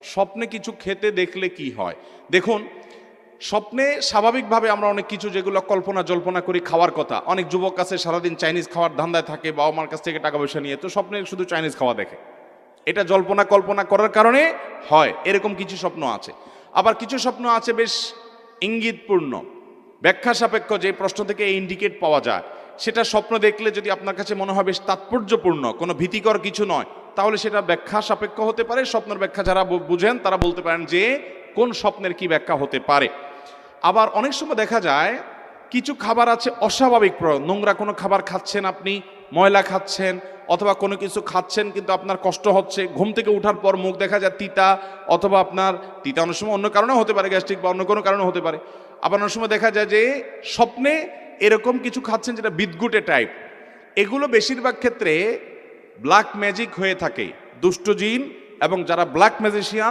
স্বপ্নে কিছু খেতে দেখলে কি হয়? দেখুন, স্বপ্নে স্বাভাবিকভাবে আমরা অনেক কিছু যেগুলো কল্পনা জল্পনা করি খাওয়ার কথা, অনেক যুবক আছে সারাদিন চাইনিজ খাওয়ার ধান্দায় থাকে, বাবা মার কাছ থেকে টাকা পয়সা নিয়ে, তো স্বপ্নে শুধু চাইনিজ খাওয়া দেখে। এটা জল্পনা কল্পনা করার কারণে হয়, এরকম কিছু স্বপ্ন আছে। আবার কিছু স্বপ্ন আছে বেশ ইঙ্গিতপূর্ণ, ব্যাখ্যা সাপেক্ষ, যে প্রশ্ন থেকে ইন্ডিকেট পাওয়া যায়, সেটা স্বপ্ন দেখলে যদি আপনার কাছে মনে হয় বেশ তাৎপর্যপূর্ণ, কোনো ভীতিকর কিছু নয়, তাহলে সেটা ব্যাখ্যা সাপেক্ষ হতে পারে। স্বপ্নের ব্যাখ্যা যারা বুঝেন তারা বলতে পারেন যে কোন স্বপ্নের কি ব্যাখ্যা হতে পারে। আবার অনেক সময় দেখা যায় কিছু খাবার আছে অস্বাভাবিক, নোংরা কোনো খাবার খাচ্ছেন আপনি, ময়লা খাচ্ছেন, অথবা কোনো কিছু খাচ্ছেন কিন্তু আপনার কষ্ট হচ্ছে, ঘুম থেকে ওঠার পর মুখ দেখা যায় তিতা, অথবা আপনার তিতা অনেক সময় অন্য কারণেও হতে পারে, গ্যাস্ট্রিক বা অন্য কোনো কারণে হতে পারে। আবার অনেক সময় দেখা যায় যে স্বপ্নে এরকম কিছু খাচ্ছেন যেটা বিদঘুটে টাইপ। এগুলো বেশিরভাগ ক্ষেত্রে ব্ল্যাক ম্যাজিক হয়ে থাকে, দুষ্ট জিন এবং যারা ব্ল্যাক ম্যাজিশিয়ান